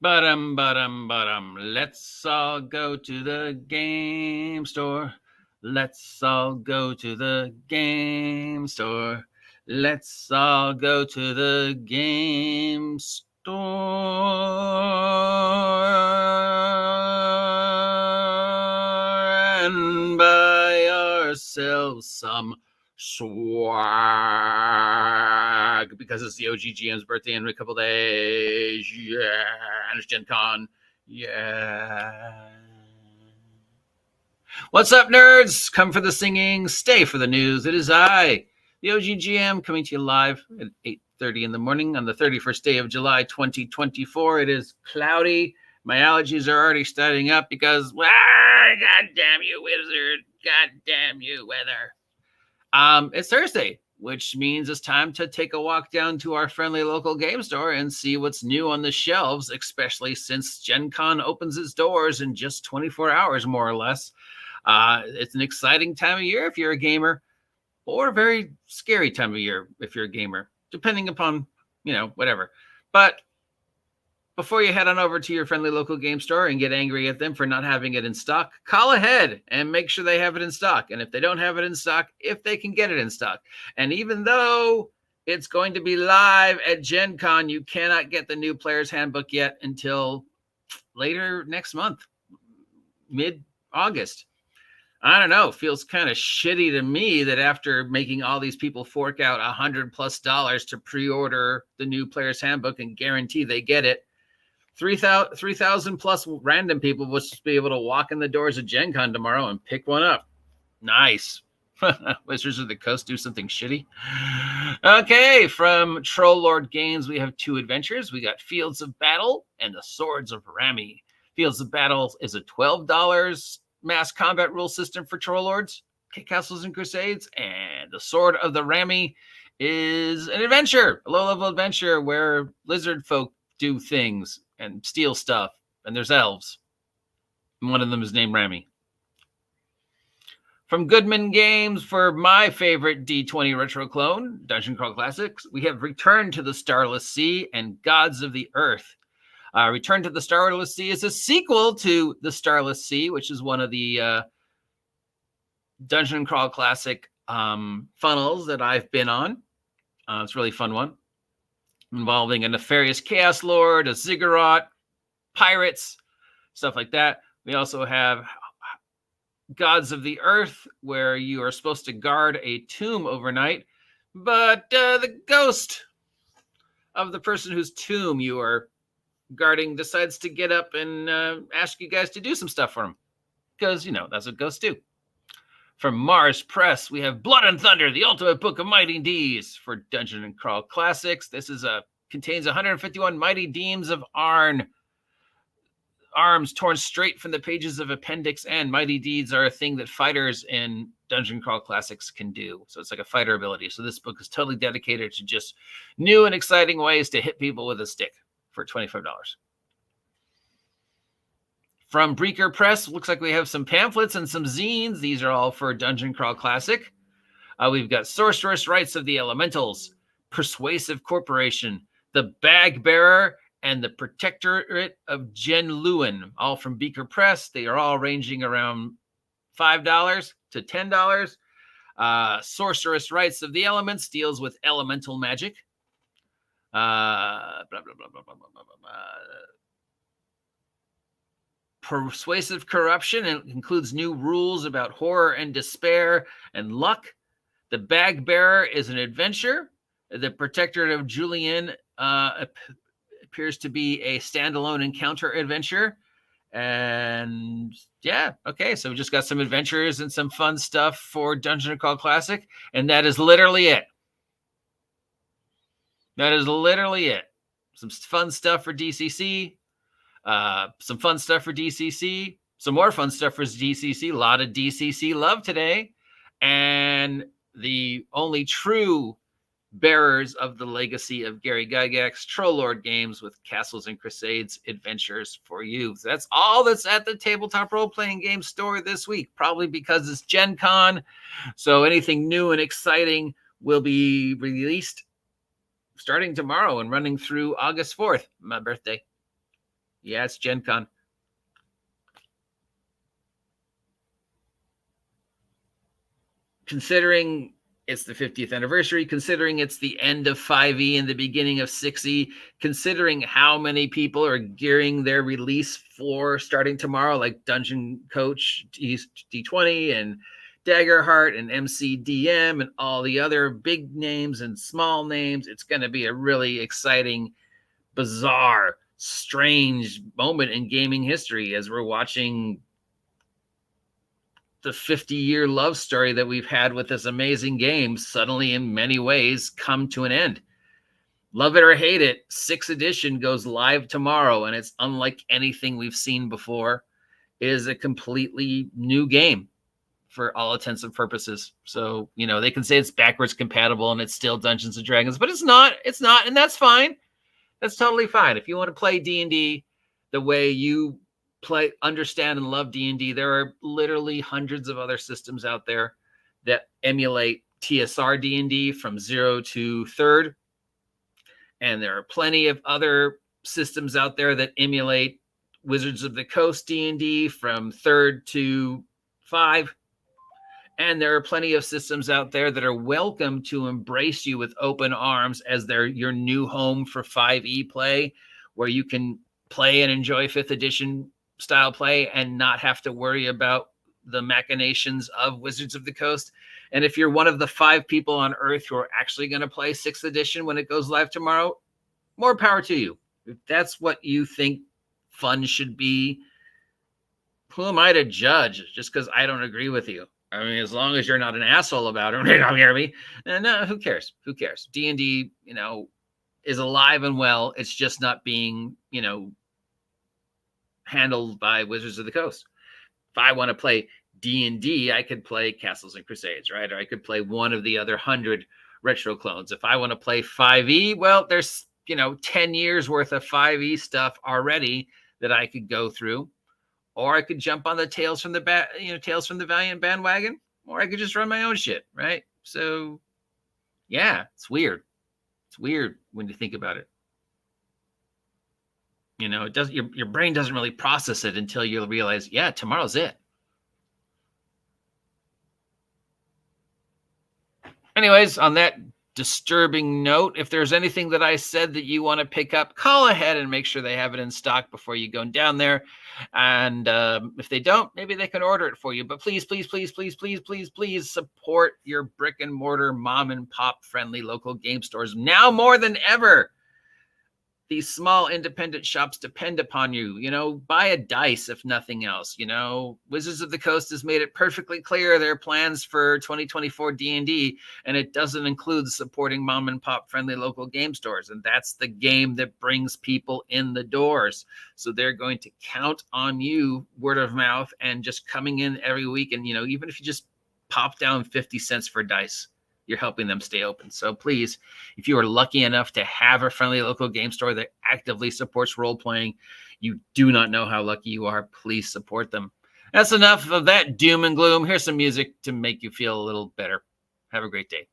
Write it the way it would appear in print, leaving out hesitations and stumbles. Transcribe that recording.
Let's all go to the game store. Let's all go to the game store. Let's all go to the game store and buy ourselves some swag because it's the OGGM's birthday in a couple days. Yeah, and it's Gen Con. Yeah. What's up, nerds? Come for the singing, stay for the news. It is I, the OGGM, coming to you live at 8:30 in the morning on the 31st day of July, 2024. It is cloudy. My allergies are already starting up because, God damn you, wizard. God damn you, weather. It's Thursday, which means it's time to take a walk down to our friendly local game store and see what's new on the shelves, especially since Gen Con opens its doors in just 24 hours, more or less. It's an exciting time of year if you're a gamer, or a very scary time of year if you're a gamer, depending upon, whatever. But before you head on over to your friendly local game store and get angry at them for not having it in stock, call ahead and make sure they have it in stock. And if they don't have it in stock, if they can get it in stock. And even though it's going to be live at Gen Con, you cannot get the new player's handbook yet until later next month, mid-August. I don't know. Feels kind of shitty to me that after making all these people fork out $100+ to pre-order the new player's handbook and guarantee they get it, 3,000 plus random people will just be able to walk in the doors of Gen Con tomorrow and pick one up. Nice. Wizards of the Coast do something shitty. Okay, from Troll Lord Games, we have two adventures. We got Fields of Battle and the Swords of Rami. Fields of Battle is a $12 mass combat rule system for Troll Lords, Castles and Crusades, and the Sword of the Rami is an adventure, a low-level adventure where lizard folk do things and steal stuff, and there's elves. And one of them is named Rami. From Goodman Games, for my favorite D20 retro clone, Dungeon Crawl Classics, we have Return to the Starless Sea and Gods of the Earth. Return to the Starless Sea is a sequel to the Starless Sea, which is one of the Dungeon Crawl Classic funnels that I've been on. It's a really fun one, involving a nefarious chaos lord, a ziggurat, pirates, stuff like that. We also have Gods of the Earth, where you are supposed to guard a tomb overnight, but the ghost of the person whose tomb you are guarding decides to get up and ask you guys to do some stuff for him, because, that's what ghosts do. From Mars Press, we have Blood and Thunder, the Ultimate Book of Mighty Deeds for Dungeon and Crawl Classics. This contains 151 Mighty Deeds of Arn. Arms torn straight from the pages of Appendix N. Mighty Deeds are a thing that fighters in Dungeon Crawl Classics can do. So it's like a fighter ability. So this book is totally dedicated to just new and exciting ways to hit people with a stick for $25. From Breaker Press, looks like we have some pamphlets and some zines. These are all for Dungeon Crawl Classic. We've got Sorceress Rights of the Elementals, Persuasive Corporation, The Bag Bearer, and The Protectorate of Jen Lewin, all from Beaker Press. They are all ranging around $5 to $10. Sorceress Rights of the Elements deals with elemental magic. Persuasive Corruption, and it includes new rules about horror and despair and luck. The Bag Bearer is an adventure. The Protectorate of Julian appears to be a standalone encounter adventure. And yeah, okay, so we just got some adventures and some fun stuff for Dungeon Crawl Classic, and that is literally it. That is literally it. Some fun stuff for DCC, some fun stuff for DCC, some more fun stuff for DCC, a lot of DCC love today, and the only true bearers of the legacy of Gary Gygax's Troll Lord Games with Castles and Crusades adventures for you. So that's all that's at the Tabletop Role-Playing Game store this week, probably because it's Gen Con. So anything new and exciting will be released starting tomorrow and running through August 4th, my birthday. Yeah, it's Gen Con. Considering it's the 50th anniversary, considering it's the end of 5e and the beginning of 6e, considering how many people are gearing their release for starting tomorrow, like Dungeon Coach D20 and Daggerheart and MCDM and all the other big names and small names, it's going to be a really exciting, bizarre, strange moment in gaming history as we're watching the 50-year love story that we've had with this amazing game suddenly in many ways come to an end. Love it or hate it, 6th edition goes live tomorrow, and it's unlike anything we've seen before. It is a completely new game for all intents and purposes. So, you know, they can say it's backwards compatible and it's still Dungeons and Dragons, but it's not, and that's fine. That's totally fine. If you want to play D&D the way you play, understand, and love D&D, there are literally hundreds of other systems out there that emulate TSR D&D from 0 to 3rd. And there are plenty of other systems out there that emulate Wizards of the Coast D&D from 3rd to 5. And there are plenty of systems out there that are welcome to embrace you with open arms as your new home for 5e play, where you can play and enjoy 5th edition style play and not have to worry about the machinations of Wizards of the Coast. And if you're one of the 5 people on Earth who are actually going to play 6th edition when it goes live tomorrow, more power to you. If that's what you think fun should be, who am I to judge just because I don't agree with you? I mean, as long as you're not an asshole about it, you hear me? No, who cares? Who cares? D&D, you know, is alive and well. It's just not being, you know, handled by Wizards of the Coast. If I want to play D&D, I could play Castles and Crusades, right? Or I could play one of the other 100 retro clones. If I want to play 5e, well, there's, you know, 10 years worth of 5e stuff already that I could go through. Or I could jump on the Tales from the Valiant bandwagon, or I could just run my own shit, right? So, yeah, it's weird. It's weird when you think about it. You know, it doesn't. Your brain doesn't really process it until you realize, yeah, tomorrow's it. Anyways, on that disturbing note, if there's anything that I said that you want to pick up, call ahead and make sure they have it in stock before you go down there. And if they don't, maybe they can order it for you. But please, please, please, please, please, please, please support your brick and mortar mom and pop friendly local game stores now more than ever. These small independent shops depend upon you. You know, buy a dice if nothing else. You know, Wizards of the Coast has made it perfectly clear their plans for 2024 D&D, and it doesn't include supporting mom and pop friendly local game stores. And that's the game that brings people in the doors. So they're going to count on you, word of mouth, and just coming in every week. And, you know, even if you just pop down 50 cents for dice, you're helping them stay open. So please, if you are lucky enough to have a friendly local game store that actively supports role-playing, you do not know how lucky you are. Please support them. That's enough of that doom and gloom. Here's some music to make you feel a little better. Have a great day.